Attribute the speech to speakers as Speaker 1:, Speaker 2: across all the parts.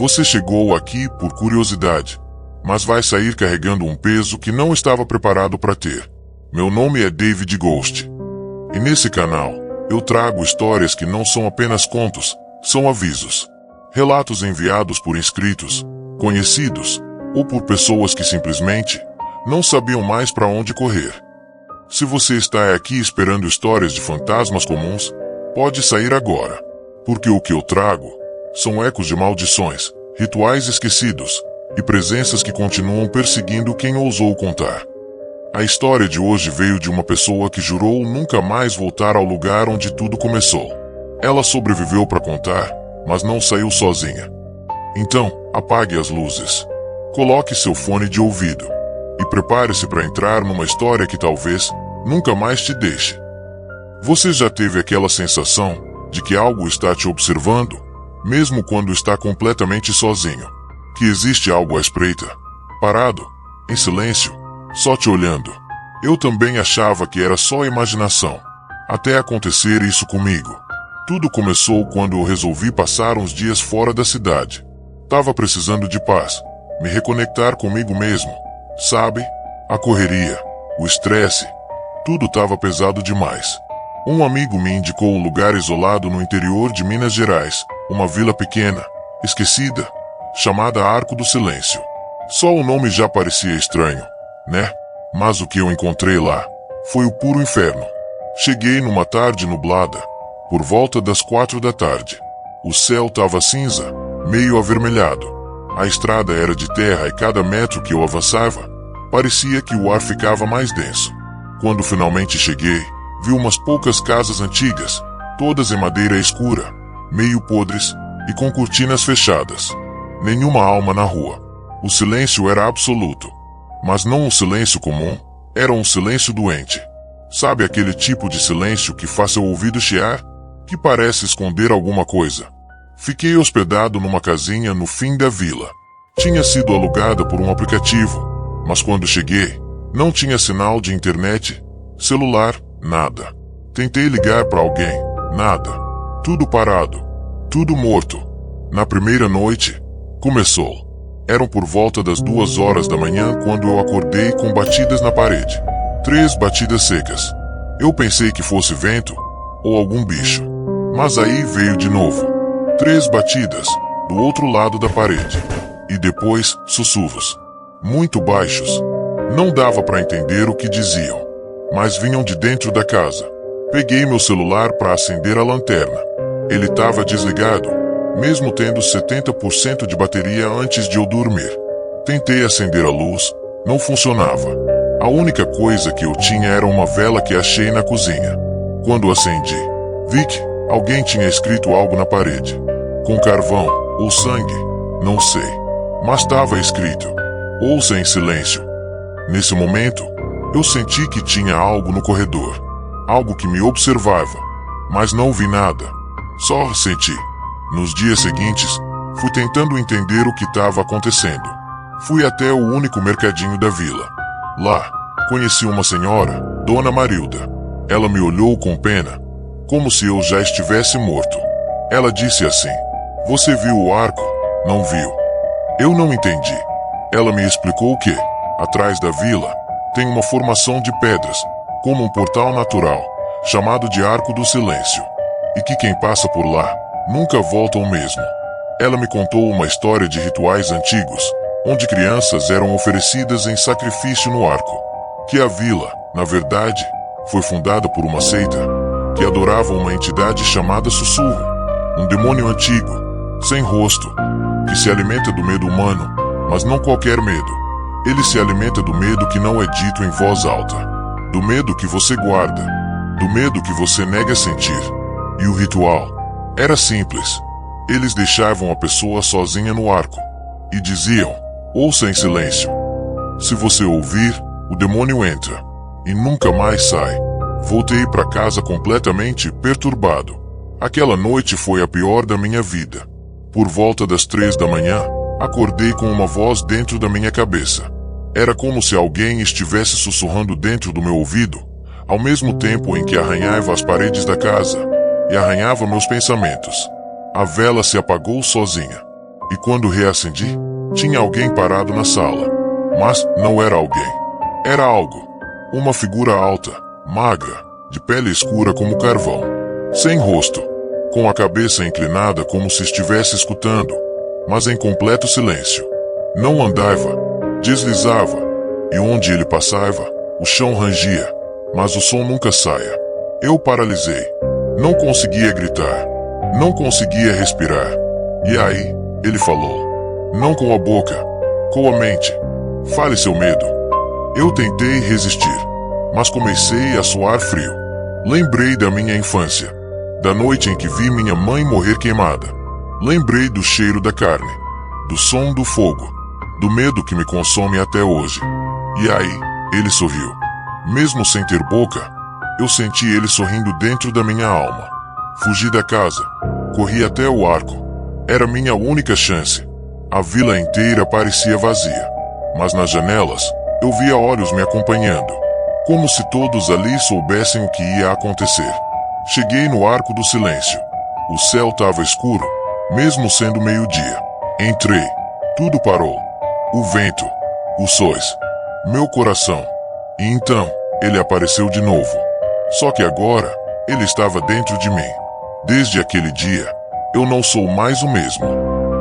Speaker 1: Você chegou aqui por curiosidade, mas vai sair carregando um peso que não estava preparado para ter. Meu nome é David Ghost. E nesse canal, eu trago histórias que não são apenas contos, são avisos. Relatos enviados por inscritos, conhecidos, ou por pessoas que simplesmente não sabiam mais para onde correr. Se você está aqui esperando histórias de fantasmas comuns, pode sair agora, porque o que eu trago são ecos de maldições, rituais esquecidos e presenças que continuam perseguindo quem ousou contar. A história de hoje veio de uma pessoa que jurou nunca mais voltar ao lugar onde tudo começou. Ela sobreviveu para contar, mas não saiu sozinha. Então, apague as luzes, coloque seu fone de ouvido e prepare-se para entrar numa história que talvez nunca mais te deixe. Você já teve aquela sensação de que algo está te observando, mesmo quando está completamente sozinho? Que existe algo à espreita, parado, em silêncio, só te olhando? Eu também achava que era só imaginação, até acontecer isso comigo. Tudo começou quando eu resolvi passar uns dias fora da cidade. Tava precisando de paz, me reconectar comigo mesmo. Sabe? A correria, o estresse, tudo tava pesado demais. Um amigo me indicou um lugar isolado no interior de Minas Gerais, uma vila pequena, esquecida, chamada Arco do Silêncio. Só o nome já parecia estranho, né? Mas o que eu encontrei lá foi o puro inferno. Cheguei numa tarde nublada, por volta das 4 da tarde. O céu estava cinza, meio avermelhado. A estrada era de terra e cada metro que eu avançava, parecia que o ar ficava mais denso. Quando finalmente cheguei, vi umas poucas casas antigas, todas em madeira escura, meio podres e com cortinas fechadas. Nenhuma alma na rua. O silêncio era absoluto. Mas não um silêncio comum, era um silêncio doente. Sabe aquele tipo de silêncio que faz seu ouvido chiar? Que parece esconder alguma coisa. Fiquei hospedado numa casinha no fim da vila. Tinha sido alugada por um aplicativo, mas quando cheguei, não tinha sinal de internet, celular, nada. Tentei ligar para alguém, nada. Tudo parado, tudo morto. Na primeira noite, começou. Eram por volta das 2 horas da manhã quando eu acordei com batidas na parede. 3 batidas secas. Eu pensei que fosse vento ou algum bicho. Mas aí veio de novo. 3 batidas, do outro lado da parede. E depois, sussurros. Muito baixos. Não dava para entender o que diziam, mas vinham de dentro da casa. Peguei meu celular para acender a lanterna. Ele estava desligado, mesmo tendo 70% de bateria antes de eu dormir. Tentei acender a luz, não funcionava. A única coisa que eu tinha era uma vela que achei na cozinha. Quando acendi, vi que alguém tinha escrito algo na parede. Com carvão ou sangue, não sei. Mas estava escrito: ouça em silêncio. Nesse momento, eu senti que tinha algo no corredor. Algo que me observava. Mas não vi nada. Só senti. Nos dias seguintes, fui tentando entender o que estava acontecendo. Fui até o único mercadinho da vila. Lá, conheci uma senhora, Dona Marilda. Ela me olhou com pena, como se eu já estivesse morto. Ela disse assim: você viu o arco? Não viu? Eu não entendi. Ela me explicou que, atrás da vila, tem uma formação de pedras, como um portal natural, chamado de Arco do Silêncio. E que quem passa por lá, nunca volta o mesmo. Ela me contou uma história de rituais antigos, onde crianças eram oferecidas em sacrifício no arco. Que a vila, na verdade, foi fundada por uma seita que adorava uma entidade chamada Sussurro, um demônio antigo, sem rosto, que se alimenta do medo humano, mas não qualquer medo. Ele se alimenta do medo que não é dito em voz alta, do medo que você guarda, do medo que você nega sentir. E o ritual era simples. Eles deixavam a pessoa sozinha no arco e diziam: ouça em silêncio. Se você ouvir, o demônio entra e nunca mais sai. Voltei para casa completamente perturbado. Aquela noite foi a pior da minha vida. Por volta das 3 da manhã, acordei com uma voz dentro da minha cabeça. Era como se alguém estivesse sussurrando dentro do meu ouvido, ao mesmo tempo em que arranhava as paredes da casa e arranhava meus pensamentos. A vela se apagou sozinha. e quando reacendi, tinha alguém parado na sala. Mas não era alguém. Era algo. Uma figura alta, magra, de pele escura como carvão, sem rosto, com a cabeça inclinada como se estivesse escutando, mas em completo silêncio. Não andava, deslizava, e onde ele passava, o chão rangia, mas o som nunca saia. Eu paralisei. Não conseguia gritar. Não conseguia respirar. E aí, ele falou. Não com a boca, com a mente. Fale seu medo. Eu tentei resistir, mas comecei a suar frio. Lembrei da minha infância, da noite em que vi minha mãe morrer queimada. Lembrei do cheiro da carne, do som do fogo, do medo que me consome até hoje. E aí, ele sorriu. Mesmo sem ter boca, eu senti ele sorrindo dentro da minha alma. Fugi da casa, corri até o arco. Era minha única chance. A vila inteira parecia vazia, mas nas janelas, eu via olhos me acompanhando, como se todos ali soubessem o que ia acontecer. Cheguei no Arco do Silêncio. O céu estava escuro, mesmo sendo meio-dia. Entrei. Tudo parou. O vento, os sóis, meu coração. E então, ele apareceu de novo. Só que agora, ele estava dentro de mim. Desde aquele dia, eu não sou mais o mesmo.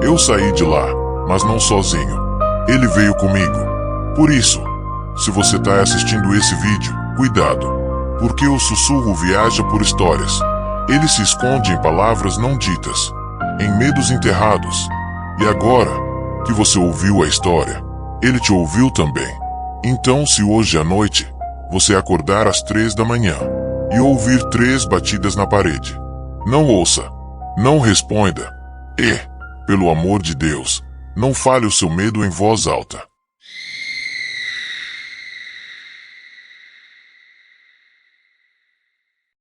Speaker 1: Eu saí de lá, mas não sozinho. Ele veio comigo. Por isso, se você está assistindo esse vídeo, cuidado, porque o sussurro viaja por histórias. Ele se esconde em palavras não ditas, em medos enterrados. E agora que você ouviu a história, ele te ouviu também. Então, se hoje à noite você acordar às 3 da manhã e ouvir 3 batidas na parede, não ouça, não responda e, pelo amor de Deus, não fale o seu medo em voz alta.